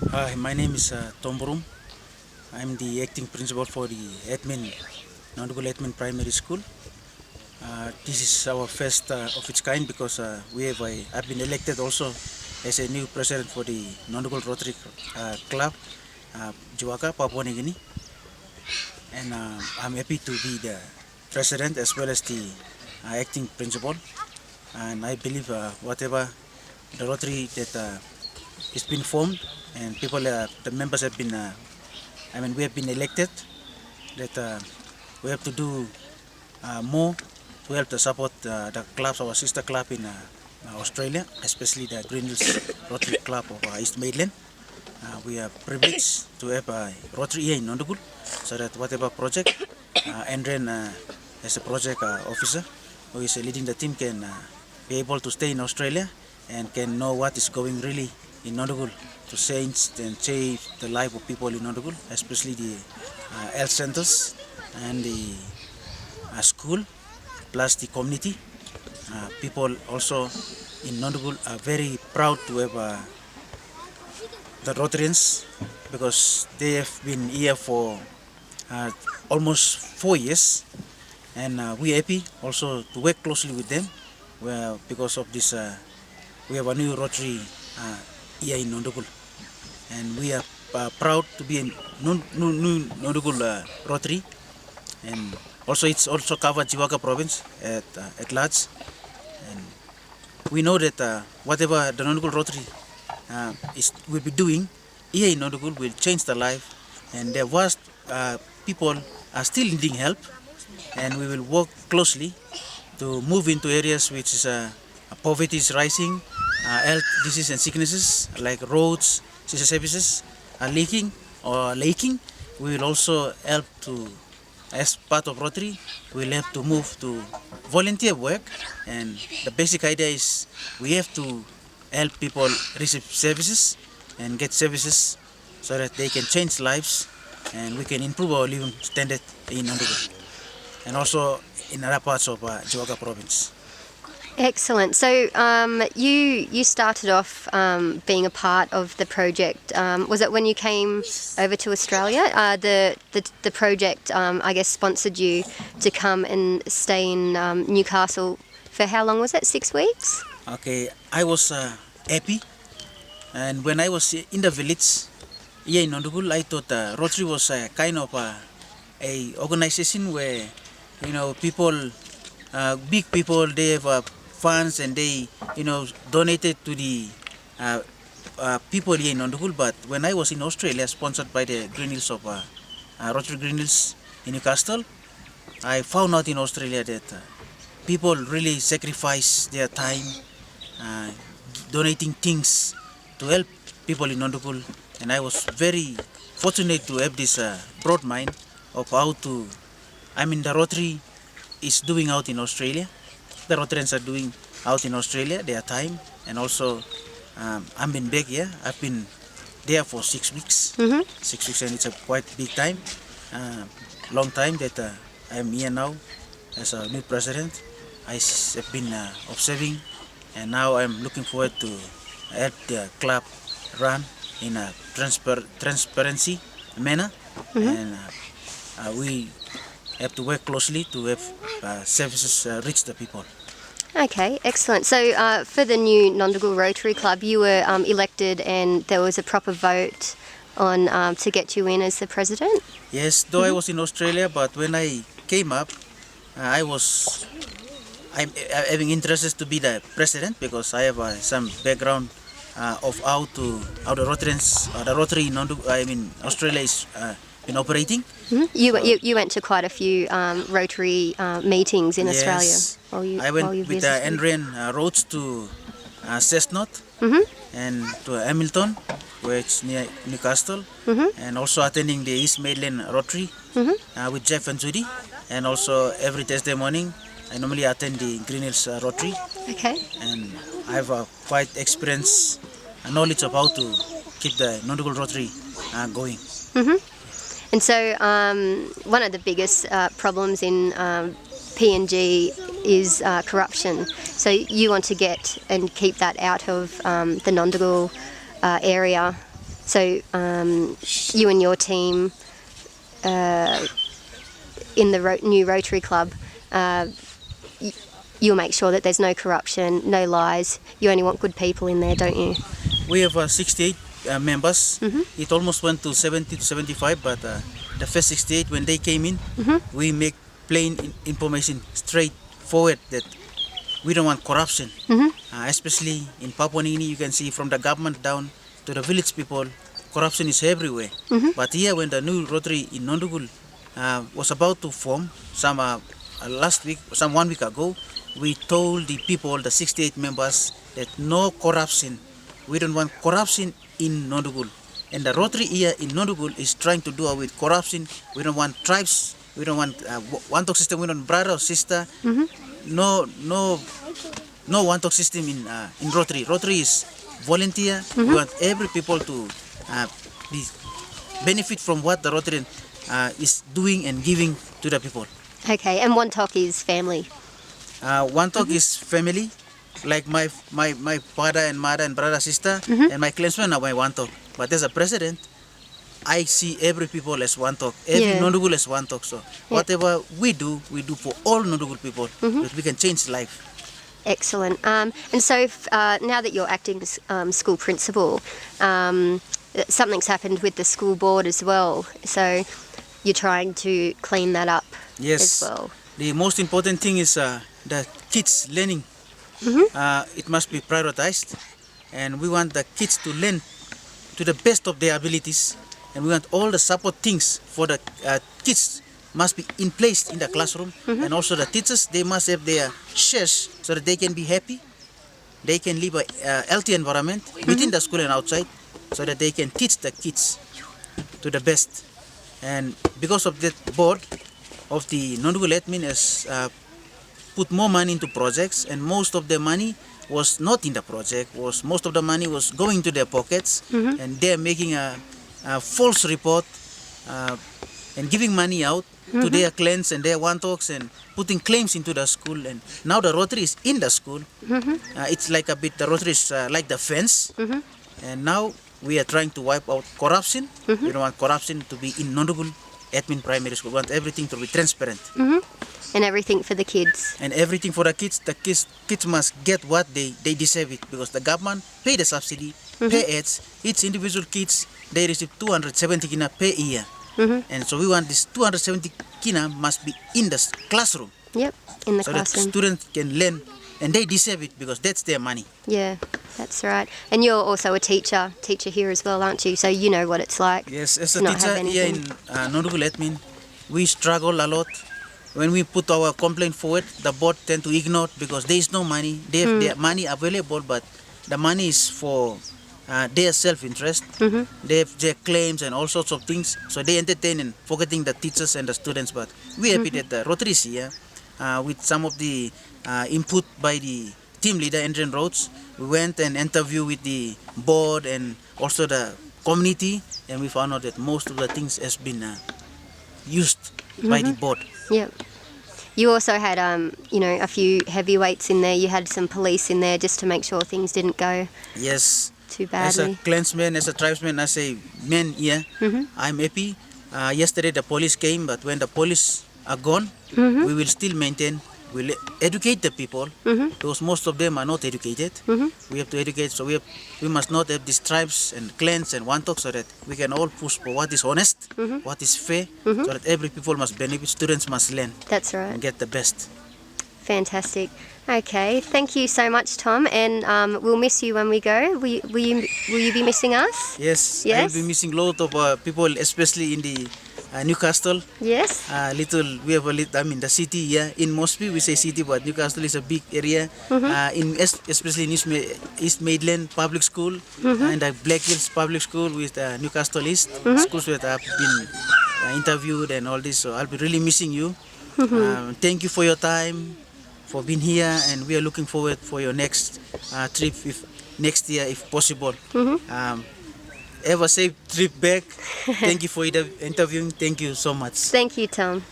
Hi, my name is Burhm. I'm the acting principal for the Nondugl Admin Primary School. This is our first of its kind because I've been elected also as a new president for the Nondugl Rotary Club, Juwaka, Papua New Guinea. And I'm happy to be the president as well as the acting principal. And I believe whatever the Rotary that is been formed and the members have been we have been elected, that we have to do more to help to support the clubs, our sister club in Australia, especially the Green Hills Rotary Club of East Maitland. We are privileged to have a Rotary here in Nondugl, so that whatever project, Andren as a project officer who is leading the team can be able to stay in Australia and can know what is going really in Nondugl to change and save the life of people in Nondugl, especially the health centers and the school, plus the community. People also in Nondugl are very proud to have the Rotarians because they have been here for almost 4 years, and we're happy also to work closely with them because of this. We have a new Rotary here in Nondugl, and we are proud to be in Nondugl Rotary, and also it's also covered Jiwaka province at large, and we know that whatever the Nondugl Rotary will be doing here in Nondugl will change the life, and there was people are still needing help, and we will work closely to move into areas which is poverty is rising, health disease and sicknesses like roads, social services are leaking or laking. We will also help to, as part of Rotary, we will have to move to volunteer work, and the basic idea is we have to help people receive services and get services so that they can change lives and we can improve our living standard in Nondugl and also in other parts of Jiwaka province. Excellent. So you started off being a part of the project. Was it when you came over to Australia? The project, I guess, sponsored you to come and stay in Newcastle for how long was it? 6 weeks? Okay, I was happy, and when I was in the village here in Nondugl, I thought Rotary was a kind of a organization where people, big people, they have funds and they donated to the people here in Nondugl. But when I was in Australia, sponsored by the Green Hills of Rotary Green Hills in Newcastle, I found out in Australia that people really sacrifice their time donating things to help people in Nondugl, and I was very fortunate to have this broad mind of how to, the Rotary is doing out in Australia. The Rotarians are doing out in Australia their time, and also I've been back here. I've been there for 6 weeks. 6 weeks, and it's a quite big time, long time that I'm here now as a new president. I have been observing, and now I'm looking forward to help the club run in a transparency manner, and we have to work closely to have services reach the people. Okay, excellent. So for the new Nondugl Rotary Club, you were elected and there was a proper vote on to get you in as the president? Yes, though I was in Australia, but when I came up, I'm having interest to be the president because I have some background of how the Rotarians, the Rotary in Australia is been operating. You went to quite a few Rotary meetings in Australia. I went with Andren Rawcs to Cessnock and to Hamilton, which is near Newcastle, and also attending the East Maitland Rotary with Jeff and Judy, and also every Thursday morning I normally attend the Green Hills Rotary. Okay. And I have a quite experience and knowledge of how to keep the Nondugl Rotary going. And so one of the biggest problems in PNG is corruption. So you want to get and keep that out of the Nondugl area. So you and your team in the new Rotary Club, you'll make sure that there's no corruption, no lies. You only want good people in there, don't you? We have 68 members. It almost went to 70 to 75, but the first 68, when they came in, we make plain information straight forward that we don't want corruption. Especially in Papua New Guinea, you can see from the government down to the village people, corruption is everywhere. But here, when the new Rotary in Nondugl was about to form, last week, 1 week ago, we told the people, the 68 members, that no corruption. We don't want corruption in Nondugl. And the Rotary here in Nondugl is trying to do away with corruption. We don't want tribes. We don't want one-talk system. We don't want brother or sister. No one-talk system in Rotary. Rotary is volunteer. We want every people to benefit from what the Rotary is doing and giving to the people. Okay, and one talk is family. One talk is family, like my father and mother and brother, sister, and my clansmen are my one talk. But as a president, I see every people as one talk, every Nondugl as one talk. So whatever we do for all Nondugl people, that we can change life. Excellent. And so now that you're acting school principal, something's happened with the school board as well. So you're trying to clean that up as well. The most important thing is the kids learning. It must be prioritized, and we want the kids to learn to the best of their abilities, and we want all the support things for the kids must be in place in the classroom, and also the teachers, they must have their shares so that they can be happy, they can live a healthy environment within the school and outside, so that they can teach the kids to the best. And because of that, board of the Nondugl admin has put more money into projects, and most of the money was not in the project. Most of the money was going to their pockets, and they're making a false report and giving money out to their clans and their one-talks and putting claims into the school. And now the Rotary is in the school. It's like a bit, the Rotary is like the fence, and now we are trying to wipe out corruption. We don't want corruption to be in Nondugl admin primary school. We want everything to be transparent. And everything for the kids. And everything for the kids must get what they deserve it, because the government pay the subsidy, pay ads. Each individual kids, they receive 270 kina per year. And so we want this 270 kina must be in the classroom. Yep, in the so classroom. So that students can learn, and they deserve it because that's their money. Yeah, that's right. And you're also a teacher here as well, aren't you? So you know what it's like. Yes, as a teacher here in Nondugl admin, we struggle a lot. When we put our complaint forward, the board tend to ignore it because there is no money. They have their money available, but the money is for their self-interest. They have their claims and all sorts of things. So they entertain and forgetting the teachers and the students. But we are happy that the Rotary is here with some of the input by the team leader, Adrian Rawcs. We went and interviewed with the board and also the community, and we found out that most of the things has been used by the board. Yeah. You also had, a few heavyweights in there. You had some police in there just to make sure things didn't go too badly. As a clansman, as a tribesman, as a man here, I'm happy. Yesterday the police came, but when the police are gone, we will still maintain. We'll educate the people, because most of them are not educated. We have to educate, so we must not have these tribes and clans and one talk, so that we can all push for what is honest, what is fair, so that every people must benefit, students must learn. That's right. And get the best. Fantastic. Okay, thank you so much, Tom, and we'll miss you when we go. Will you be missing us? Yes, I will be missing a lot of people, especially in the Newcastle. Yes. We have the city here in Mosby. We say city, but Newcastle is a big area. Especially in East Maidland Public School and the Black Hills Public School with Newcastle East schools that have been interviewed and all this. So I'll be really missing you. Thank you for your time, for being here, and we are looking forward for your next trip next year if possible. Have a safe trip back. Thank you for interviewing. Thank you so much. Thank you, Tom.